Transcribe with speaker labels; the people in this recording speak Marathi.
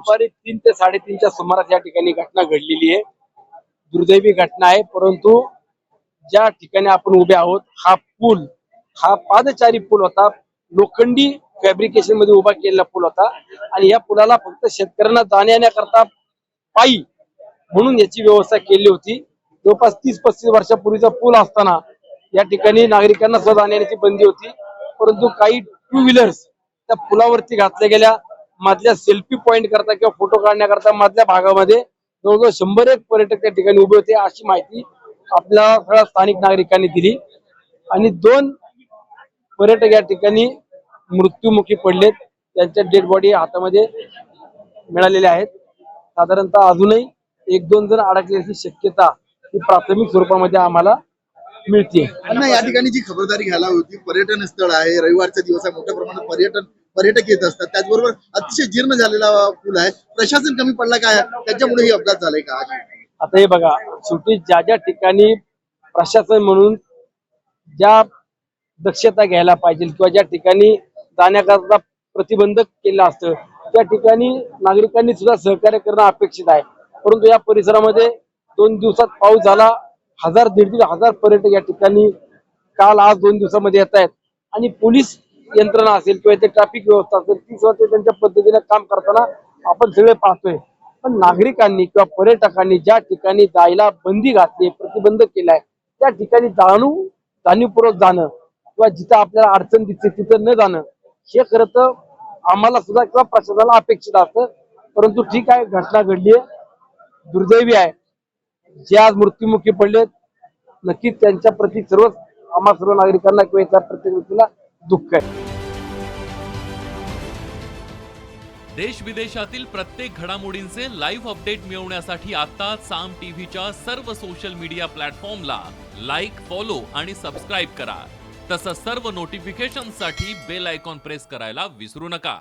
Speaker 1: दुपारी 3 ते 3:30च्या सुमारास या ठिकाणी घटना घडलेली आहे. दुर्दैवी घटना आहे, परंतु ज्या ठिकाणी आपण उभे आहोत हा पादचारी पूल होता. लोखंडी फॅब्रिकेशन मध्ये उभा केलेला पूल होता आणि या पुलाला फक्त शेतकऱ्यांना जाण्या येण्याकरता पायी म्हणून याची व्यवस्था केली होती. जवळपास 30-35 वर्षापूर्वीचा पूल असताना या ठिकाणी नागरिकांना सुद्धा जाण्या येण्याची बंदी होती. परंतु काही 2 व्हीलर्स त्या पुलावरती घातल्या गेल्या. मधल्या सेल्फी पॉइंट करता किंवा फोटो काढण्याकरता मधल्या भागामध्ये जवळजवळ 100 पर्यटक त्या ठिकाणी उभे होते, अशी माहिती आपल्या सगळ्या स्थानिक नागरिकांनी दिली. आणि 2 पर्यटक या ठिकाणी मृत्युमुखी पडलेत. त्यांच्या डेड बॉडी हातामध्ये मिळालेल्या आहेत. साधारणतः अजूनही 1-2 जण अडकल्याची शक्यता ही प्राथमिक स्वरूपामध्ये आम्हाला मिळते.
Speaker 2: या ठिकाणी जी खबरदारी घ्यायला होती, पर्यटन स्थळ आहे, रविवारच्या दिवस आहे, मोठ्या प्रमाणात पर्यटक येत असतात, त्याचबरोबर अतिशय जीर्ण झालेला पूल आहे, प्रशासन कमी पडला काय, त्याच्यामुळे ही अपघात झालाय का?
Speaker 1: आता हे बघा, शेवटी ज्या ठिकाणी प्रशासन म्हणून ज्या दक्षता घ्यायला पाहिजे किंवा ज्या ठिकाणी जाण्याकरता प्रतिबंधक केलं असतं त्या ठिकाणी नागरिकांनी सुद्धा सहकार्य करणं अपेक्षित आहे. परंतु या परिसरामध्ये 2 दिवसात पाऊस झाला, 1000-1500 पर्यटक या ठिकाणी काल आज 2 दिवसामध्ये येत आहेत आणि पोलीस यंत्रणा असेल किंवा ते ट्रॅफिक व्यवस्था असेल ती सुद्धा त्यांच्या पद्धतीने काम करताना आपण सगळे पाहतोय. पण नागरिकांनी किंवा पर्यटकांनी ज्या ठिकाणी जायला बंदी घातली, प्रतिबंध केलाय, त्या ठिकाणी जाणीवपूर्वक जाणं किंवा जिथं आपल्याला अडचण दिसते तिथं न जाणं हे खरं तर आम्हाला सुद्धा किंवा प्रशासनाला अपेक्षित असतं. परंतु ठीक आहे, घटना घडली आहे, दुर्दैवी आहे. जे आज मृत्युमुखी पडलेत नक्कीच त्यांच्या प्रती आम्हा सर्व नागरिकांना किंवा इतर प्रत्येक व्यक्तीला दुःख आहे.
Speaker 3: देश विदेशातील प्रत्येक घडामोडींचे लाईव्ह अपडेट मिळवण्यासाठी आता साम टीव्हीच्या सर्व सोशल मीडिया प्लॅटफॉर्मला लाईक, फॉलो आणि सबस्क्राईब करा. तसंच सर्व नोटिफिकेशनसाठी बेल आयकॉन प्रेस करायला विसरू नका.